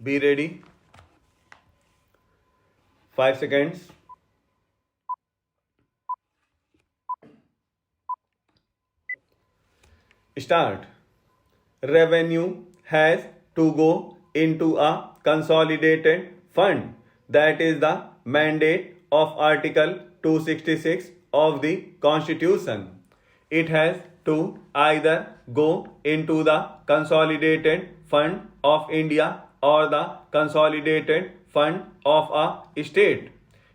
Be ready. 5 seconds. Start. Revenue has to go into a consolidated fund. That is the mandate of Article 266 of the Constitution. It has to either go into the Consolidated Fund of India or the Consolidated Fund of a state.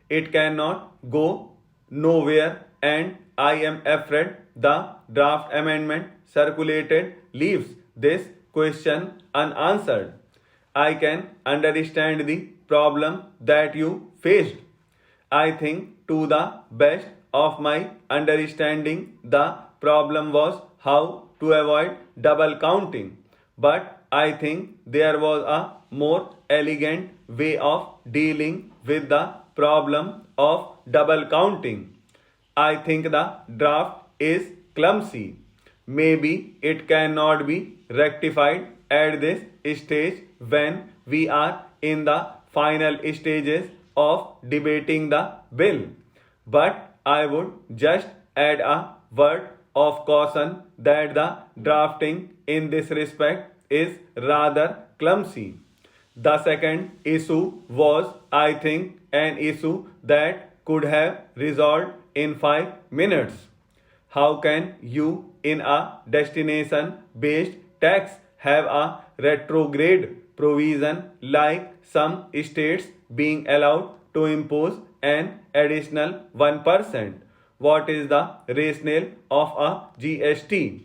It cannot go nowhere, and I am afraid the draft amendment circulated leaves this question unanswered. I can understand the problem that you faced. I think, to the best of my understanding, the problem was how to avoid double counting. But I think there was a more elegant way of dealing with the problem of double counting. I think the draft is clumsy. Maybe it cannot be rectified at this stage when we are in the final stages of debating the bill. But I would just add a word of caution that the drafting in this respect is rather clumsy. The second issue was, I think, an issue that could have resolved in 5 minutes. How can you, in a destination based tax, have a retrograde provision like some states being allowed to impose an additional 1%? What is the rationale of a GST?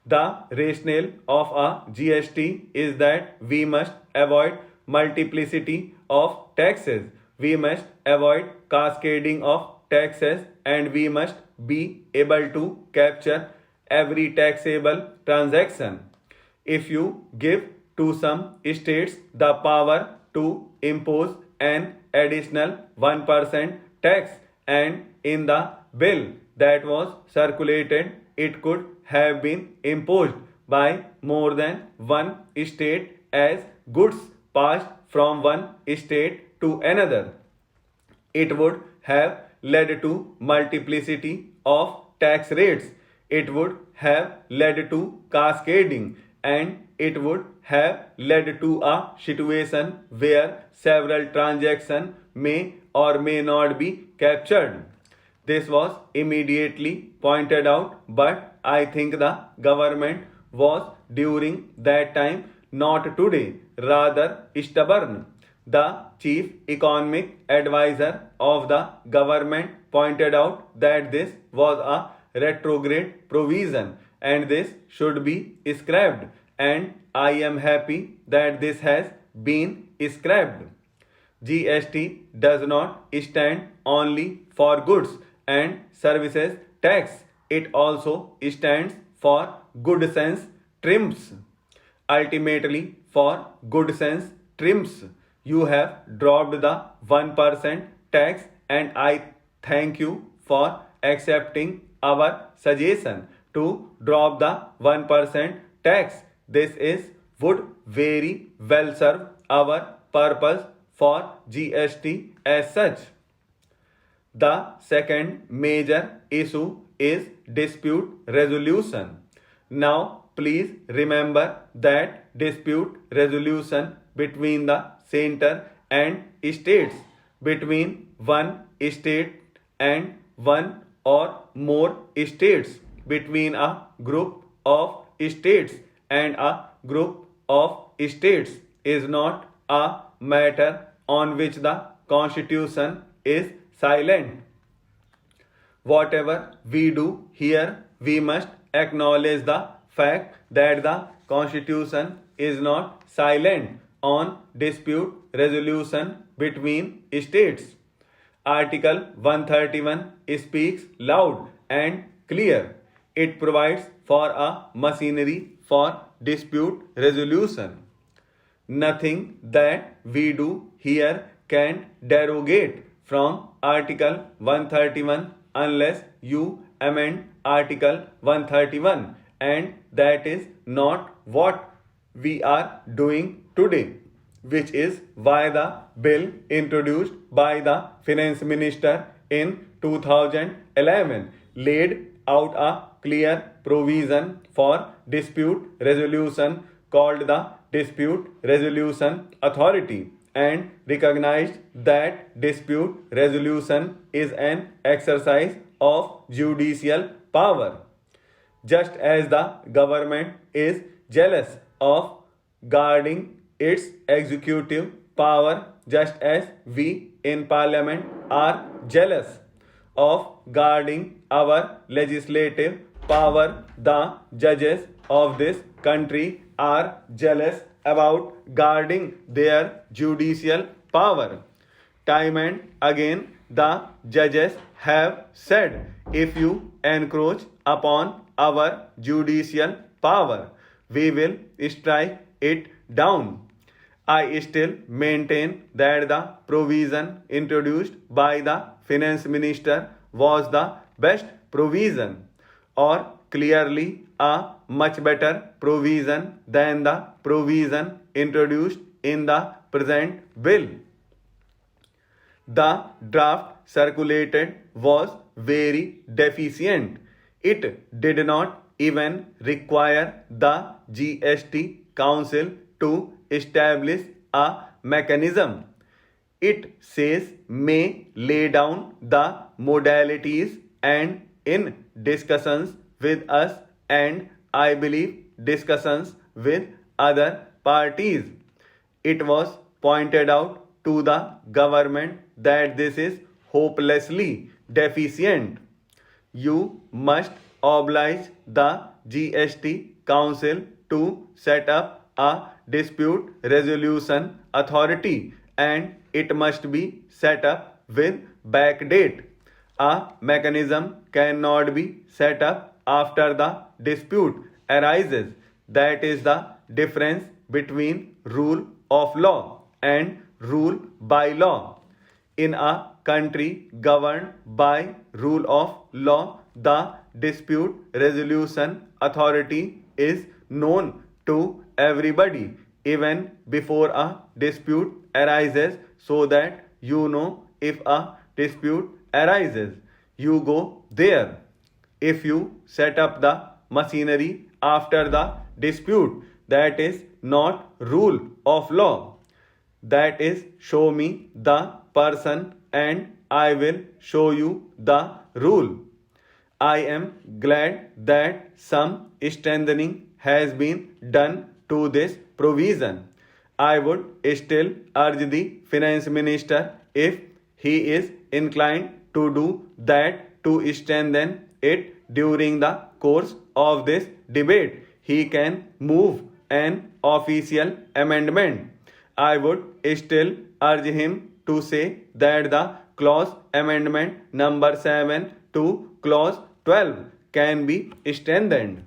The rationale of a GST is that we must avoid multiplicity of taxes, we must avoid cascading of taxes, and we must be able to capture every taxable transaction. If you give to some states the power to impose an additional 1% tax, and in the bill that was circulated, it could have been imposed by more than one state as goods passed from one state to another. It would have led to multiplicity of tax rates. It would have led to cascading, and it would have led to a situation where several transactions may or may not be captured. This was immediately pointed out, but I think the government was during that time, not today, rather stubborn. The chief economic advisor of the government pointed out that this was a retrograde provision and this should be scrapped, and I am happy that this has been scrapped. GST does not stand only for goods and services tax, it also stands for good sense trims. Ultimately, for good sense trims, you have dropped the 1% tax, and I thank you for accepting our suggestion to drop the 1% tax. This is would very well serve our purpose for GST as such. The second major issue is dispute resolution. Now, please remember that dispute resolution between the center and states, between one state and one or more states, between a group of states and a group of states, is not a matter on which the Constitution is silent. Whatever we do here, we must acknowledge the fact that the Constitution is not silent on dispute resolution between states. Article 131 speaks loud and clear. It provides for a machinery for dispute resolution. Nothing that we do here can derogate from Article 131 unless you amend Article 131, and that is not what we are doing today. which is why the bill introduced by the finance minister in 2011 laid out a clear provision for dispute resolution called the Dispute Resolution Authority and recognized that dispute resolution is an exercise of judicial power. Just as the government is jealous of guarding its executive power, just as we in parliament are jealous of guarding our legislative power, the judges of this country are jealous about guarding their judicial power. Time and again, the judges have said if you encroach upon our judicial power, we will strike it down. I still maintain that the provision introduced by the finance minister was the best provision, or clearly a much better provision than the provision introduced in the present bill. The draft circulated was very deficient. It did not even require the GST Council to establish a mechanism. It says may lay down the modalities and in discussions with us and I believe discussions with other parties. It was pointed out to the government that this is hopelessly deficient. You must oblige the GST Council to set up a dispute resolution authority and it must be set up with backdate. A mechanism cannot be set up after the dispute arises. That is the difference between rule of law and rule by law. In a country governed by rule of law, the dispute resolution authority is known to everybody even before a dispute arises, so that you know if a dispute arises. You go there. If you set up the machinery after the dispute, that is not rule of law. That is show me the person and I will show you the rule. I am glad that some strengthening has been done to this provision. I would still urge the finance minister, if he is inclined to do that, to strengthen it during the course of this debate. He can move an official amendment. I would still urge him to say that the clause amendment number 7 to clause 12 can be strengthened.